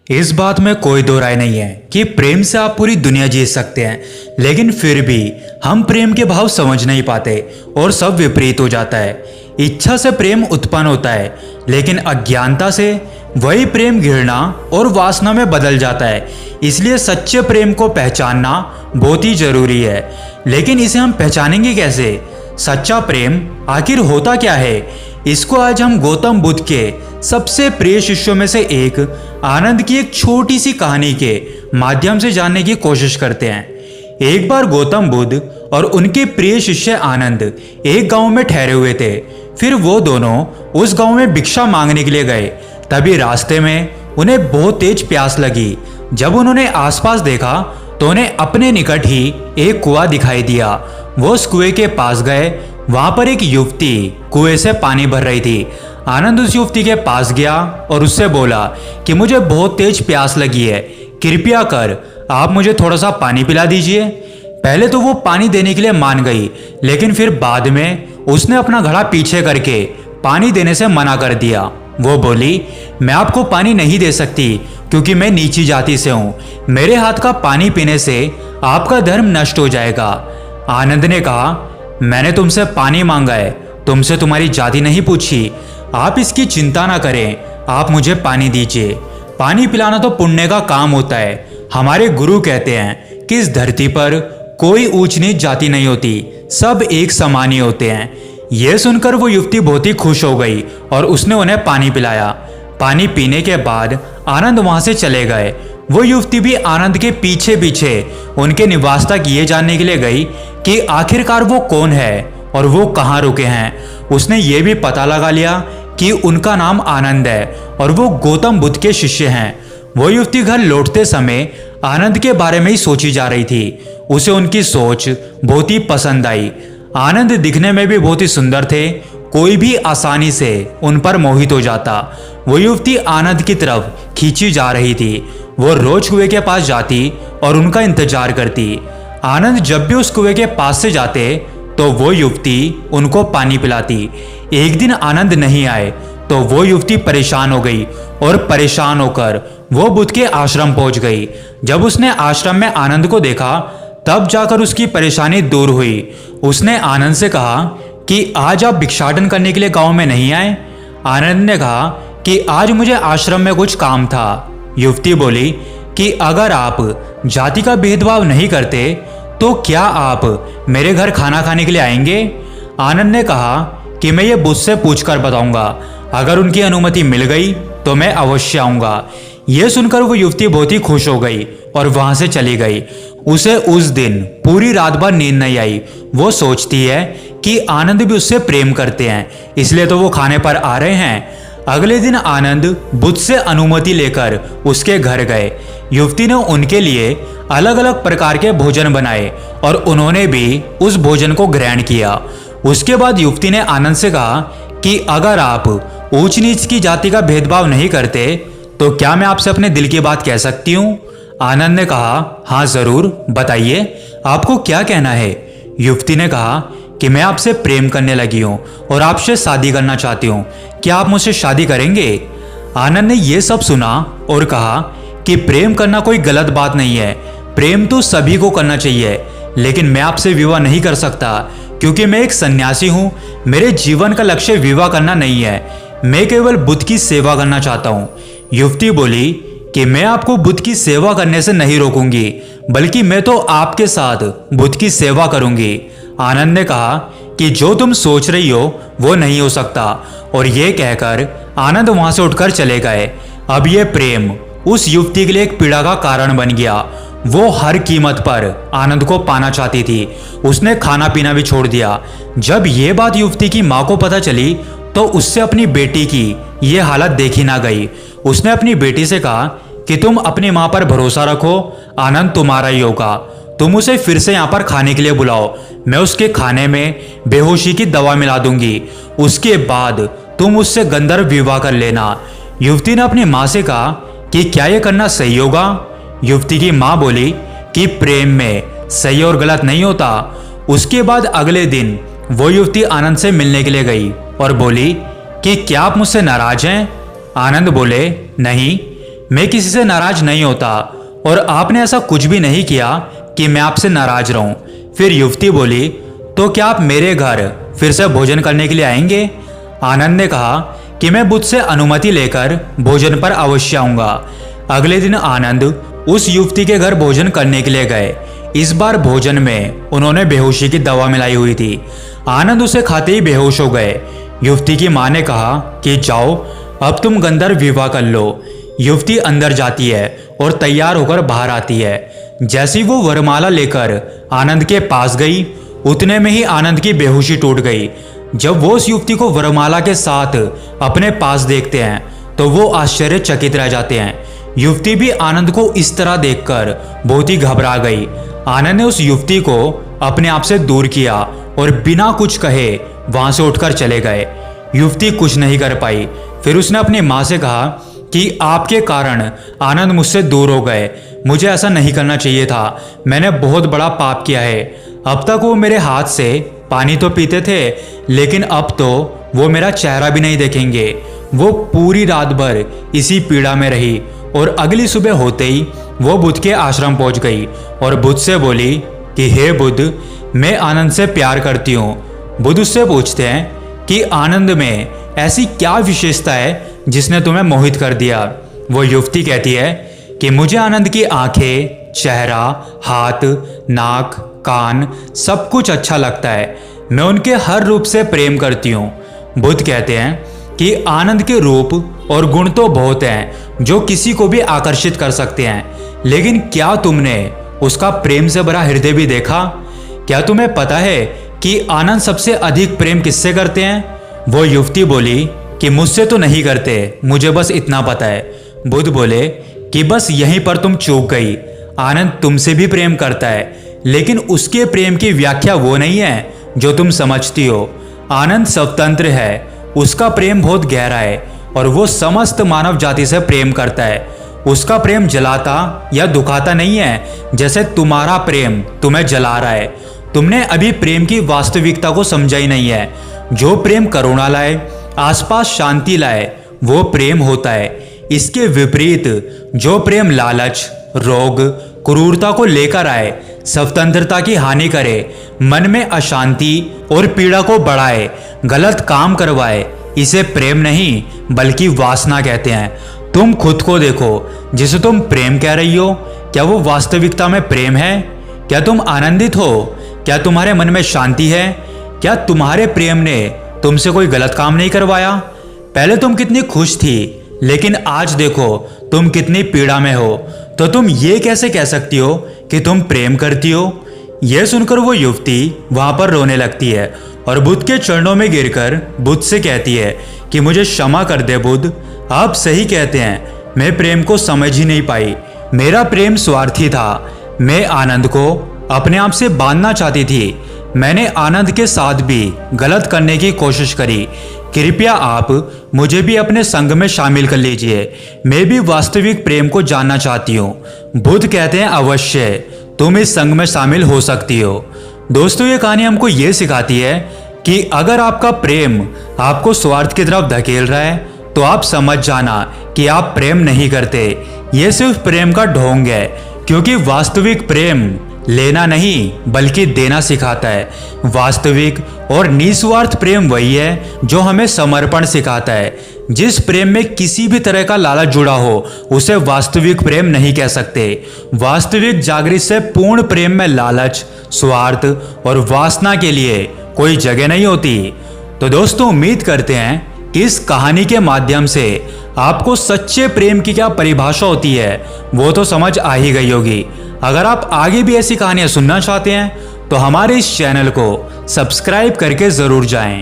इस बात में कोई दो राय नहीं है कि प्रेम से आप पूरी दुनिया जीत सकते हैं, लेकिन फिर भी हम प्रेम के भाव समझ नहीं पाते और सब विपरीत हो जाता है। इच्छा से प्रेम उत्पन्न होता है, लेकिन अज्ञानता से वही प्रेम घृणा और वासना में बदल जाता है। इसलिए सच्चे प्रेम को पहचानना बहुत ही जरूरी है। लेकिन इसे हम पहचानेंगे कैसे? सच्चा प्रेम आखिर होता क्या है? इसको आज हम गौतम बुद्ध के सबसे प्रिय शिष्यों में से एक आनंद की एक छोटी सी कहानी के माध्यम से जानने की कोशिश करते हैं। एक बार गौतम बुद्ध और उनके प्रिय शिष्य आनंद एक गांव में ठहरे हुए थे। फिर वो दोनों उस गांव में भिक्षा मांगने के लिए गए। तभी रास्ते में उन्हें बहुत तेज प्यास लगी। जब उन्होंने आसपास देखा तो उन्हें अपने निकट ही एक कुआं दिखाई दिया। वो उस कुएं के पास गए। वहां पर एक युवती कुएं से पानी भर रही थी। आनंद उस युवती के पास गया और उससे बोला कि मुझे बहुत तेज प्यास लगी है, कृपया कर आप मुझे थोड़ा सा पानी पिला दीजिए। पहले तो वो पानी देने के लिए मान गई, लेकिन फिर बाद में उसने अपना घड़ा पीछे करके पानी देने से मना कर दिया। वो बोली, मैं आपको पानी नहीं दे सकती क्योंकि मैं नीची जाति से हूँ। मेरे हाथ का पानी पीने से आपका धर्म नष्ट हो जाएगा। आनंद ने कहा, मैंने तुमसे पानी मांगा है, तुमसे तुम्हारी जाति नहीं पूछी। आप इसकी चिंता ना करें, आप मुझे पानी दीजिए। पानी पिलाना तो पुण्य का काम होता है। हमारे गुरु कहते हैं कि इस धरती पर कोई ऊंच नीच जाति नहीं होती, सब एक समान ही होते हैं। यह सुनकर वो युवती बहुत ही खुश हो गई और उसने उन्हें पानी पिलाया। पानी पीने के बाद आनंद वहां से चले गए। वो युवती भी आनंद के पीछे पीछे उनके निवास तक ये जानने के लिए गई कि आखिरकार वो कौन है और वो कहाँ रुके हैं। उसने ये भी पता लगा लिया कि उनका नाम आनंद है और वो गौतम बुद्ध के शिष्य हैं। वो युवती घर लौटते समय आनंद के बारे में ही सोची जा रही थी। उसे उनकी सोच बहुत ही पसंद आई। आनंद दिखने में भी बहुत ही सुंदर थे, कोई भी आसानी से उन पर मोहित हो जाता। वो युवती आनंद की तरफ खींची जा रही थी। वो रोज कुएं के पास जाती और उनका इंतजार करती। आनंद जब भी उस कुएं के पास से जाते तो वो युवती उनको पानी पिलाती। एक दिन आनंद नहीं आए तो वो युवती परेशान हो गई और परेशान होकर वो बुद्ध के आश्रम पहुंच गई। जब उसने आश्रम में आनंद को देखा तब जाकर उसकी परेशानी दूर हुई। उसने आनंद से कहा कि आज आप भिक्षाटन करने के लिए गांव में नहीं आए? आनंद ने कहा कि आज मुझे आश्रम में कुछ काम था। युवती बोली कि अगर आप जाति का भेदभाव नहीं करते तो क्या आप मेरे घर खाना खाने के लिए आएंगे? आनंद ने कहा कि मैं ये बुद्ध से पूछकर बताऊंगा, अगर उनकी अनुमति मिल गई तो मैं अवश्य आऊंगा। यह सुनकर वो युवती बहुत ही खुश हो गई और वहां से चली गई। उसे उस दिन पूरी रात भर नींद नहीं आई। वो सोचती है कि आनंद भी उससे प्रेम करते हैं, इसलिए तो वो खाने पर आ रहे हैं। अगले दिन आनंद बुद्ध से अनुमति लेकर उसके घर गए। युवती ने उनके लिए अलग अलग प्रकार के भोजन बनाए और उन्होंने भी उस भोजन को ग्रहण किया। उसके बाद युवती ने आनंद से कहा कि अगर आप ऊंच नीच की जाति का भेदभाव नहीं करते तो क्या मैं आपसे अपने दिल की बात कह सकती हूँ? आनंद ने कहा, हाँ जरूर, बताइए आपको क्या कहना है। युवती ने कहा कि मैं आपसे प्रेम करने लगी हूँ और आपसे शादी करना चाहती हूँ, क्या आप मुझसे शादी करेंगे? आनंद ने यह सब सुना और कहा कि प्रेम करना कोई गलत बात नहीं है, प्रेम तो सभी को करना चाहिए, लेकिन मैं आपसे विवाह नहीं कर सकता क्योंकि मैं एक सन्यासी हूँ। मेरे जीवन का लक्ष्य विवाह करना नहीं है, मैं केवल बुद्ध की सेवा करना चाहता हूँ। युवती बोली कि मैं आपको बुद्ध की सेवा करने से नहीं रोकूंगी, बल्कि मैं तो आपके साथ बुद्ध की सेवा करूंगी। आनंद ने कहा कि जो तुम सोच रही हो वो नहीं हो सकता, और यह कहकर आनंद वहां से उठकर चले गए। अब यह प्रेम उस युवती के लिए एक पीड़ा का कारण बन गया। वो हर कीमत पर आनंद को पाना चाहती थी। उसने खाना पीना भी छोड़ दिया। जब यह बात युवती की माँ को पता चली तो उससे अपनी बेटी की यह हालत देखी ना गई। उसने अपनी बेटी से कहा कि तुम अपनी माँ पर भरोसा रखो, आनंद तुम्हारा ही होगा। तुम उसे फिर से यहाँ पर खाने के लिए बुलाओ, मैं उसके खाने में बेहोशी की दवा मिला दूंगी। उसके बाद तुम उससे गंधर्व विवाह कर लेना। युवती ने अपनी माँ से कहा कि क्या यह करना सही होगा? युवती की माँ बोली कि प्रेम में सही और गलत नहीं होता। उसके बाद अगले दिन वो युवती आनंद से मिलने के लिए गई और बोली कि क्या आप मुझसे नाराज हैं? आनंद बोले, नहीं, मैं किसी से नाराज नहीं होता और आपने ऐसा कुछ भी नहीं किया कि मैं आपसे नाराज रहूं। फिर युवती बोली, तो क्या आप मेरे घर फिर से भोजन करने के लिए आएंगे? आनंद ने कहा कि मैं बुद्ध से अनुमति लेकर भोजन पर अवश्य आऊंगा। अगले दिन आनंद उस युवती के घर भोजन करने के लिए गए। इस बार भोजन में उन्होंने बेहोशी की दवा मिलाई हुई थी। आनंद उसे खाते ही बेहोश हो गए। युवती की मां ने कहा कि जाओ, अब तुम गंधर्व विवाह कर लो। युवती अंदर जाती है और तैयार होकर बाहर आती है। जैसे ही वो वरमाला लेकर आनंद के पास गई, उतने में ही आनंद की बेहोशी टूट गई। जब वो उस युवती को वरमाला के साथ अपने पास देखते हैं तो वो आश्चर्यचकित रह जाते हैं। युवती भी आनंद को इस तरह देखकर बहुत ही घबरा गई। आनंद ने उस युवती को अपने आप से दूर किया और बिना कुछ कहे वहां से उठकर चले गए। युवती कुछ नहीं कर पाई। फिर उसने अपनी माँ से कहा कि आपके कारण आनंद मुझसे दूर हो गए। मुझे ऐसा नहीं करना चाहिए था। मैंने बहुत बड़ा पाप किया है। अब तक वो मेरे हाथ से पानी तो पीते थे, लेकिन अब तो वो मेरा चेहरा भी नहीं देखेंगे। वो पूरी रात भर इसी पीड़ा में रही और अगली सुबह होते ही वो बुद्ध के आश्रम पहुंच गई और बुद्ध से बोली कि हे बुद्ध, मैं आनंद से प्यार करती हूँ। बुद्ध उससे पूछते हैं कि आनंद में ऐसी क्या विशेषता है जिसने तुम्हें मोहित कर दिया? वो युवती कहती है कि मुझे आनंद की आंखें, चेहरा, हाथ, नाक, कान सब कुछ अच्छा लगता है। मैं उनके हर रूप से प्रेम करती हूँ। बुद्ध कहते हैं कि आनंद के रूप और गुण तो बहुत हैं जो किसी को भी आकर्षित कर सकते हैं, लेकिन क्या तुमने उसका प्रेम से भरा हृदय भी देखा? क्या तुम्हें पता है कि आनंद सबसे अधिक प्रेम किससे करते हैं? वो युवती बोली कि मुझसे तो नहीं करते, मुझे बस इतना पता है। बुद्ध बोले कि बस यहीं पर तुम चूक गई। आनंद तुमसे भी प्रेम करता है, लेकिन उसके प्रेम की व्याख्या वो नहीं है जो तुम समझती हो। आनंद स्वतंत्र है, उसका प्रेम बहुत गहरा है और वो समस्त मानव जाति से प्रेम करता है। उसका प्रेम जलाता या दुखाता नहीं है, जैसे तुम्हारा प्रेम तुम्हें जला रहा है। तुमने अभी प्रेम की वास्तविकता को समझा ही नहीं है। जो प्रेम करुणा लाए, आसपास शांति लाए, वो प्रेम होता है। इसके विपरीत जो प्रेम लालच, रोग, क्रूरता को लेकर आए, स्वतंत्रता की हानि करे, मन में अशांति और पीड़ा को बढ़ाए, गलत काम करवाए, इसे प्रेम नहीं बल्कि वासना कहते हैं। तुम खुद को देखो, जिसे तुम प्रेम कह रही हो, क्या वो वास्तविकता में प्रेम है? क्या तुम आनंदित हो? क्या तुम्हारे मन में शांति है? क्या तुम्हारे प्रेम ने तुमसे कोई गलत काम नहीं करवाया? पहले तुम कितनी खुश थी, लेकिन आज देखो तुम कितनी पीड़ा में हो। तो तुम ये कैसे कह सकती हो कि तुम प्रेम करती हो? यह सुनकर वो युवती वहां पर रोने लगती है और बुद्ध के चरणों में गिरकर बुद्ध से कहती है कि मुझे क्षमा कर दे बुद्ध, आप सही कहते हैं, मैं प्रेम को समझ ही नहीं पाई। मेरा प्रेम स्वार्थी था। मैं आनंद को अपने आप से बांधना चाहती थी। मैंने आनंद के साथ भी गलत करने की कोशिश करी। कृपया आप मुझे भी अपने संग में शामिल कर लीजिए। मैं भी वास्तविक प्रेम को जानना चाहती हूँ। बुद्ध कहते हैं अवश्य, तुम इस संग में शामिल हो सकती हो। दोस्तों, ये कहानी हमको ये सिखाती है कि अगर आपका प्रेम आपको स्वार्थ की तरफ धकेल रहा है तो आप समझ जाना कि आप प्रेम नहीं करते। ये सिर्फ प्रेम का ढोंग है, क्योंकि वास्तविक प्रेम लेना नहीं बल्कि देना सिखाता है। वास्तविक और निस्वार्थ प्रेम वही है जो हमें समर्पण सिखाता है। जिस प्रेम में किसी भी तरह का लालच जुड़ा हो उसे वास्तविक प्रेम नहीं कह सकते। वास्तविक जागृत से पूर्ण प्रेम में लालच, स्वार्थ और वासना के लिए कोई जगह नहीं होती। तो दोस्तों, उम्मीद करते हैं कि इस कहानी के माध्यम से आपको सच्चे प्रेम की क्या परिभाषा होती है वो तो समझ आ ही गई होगी। अगर आप आगे भी ऐसी कहानियां सुनना चाहते हैं तो हमारे इस चैनल को सब्सक्राइब करके जरूर जाएं।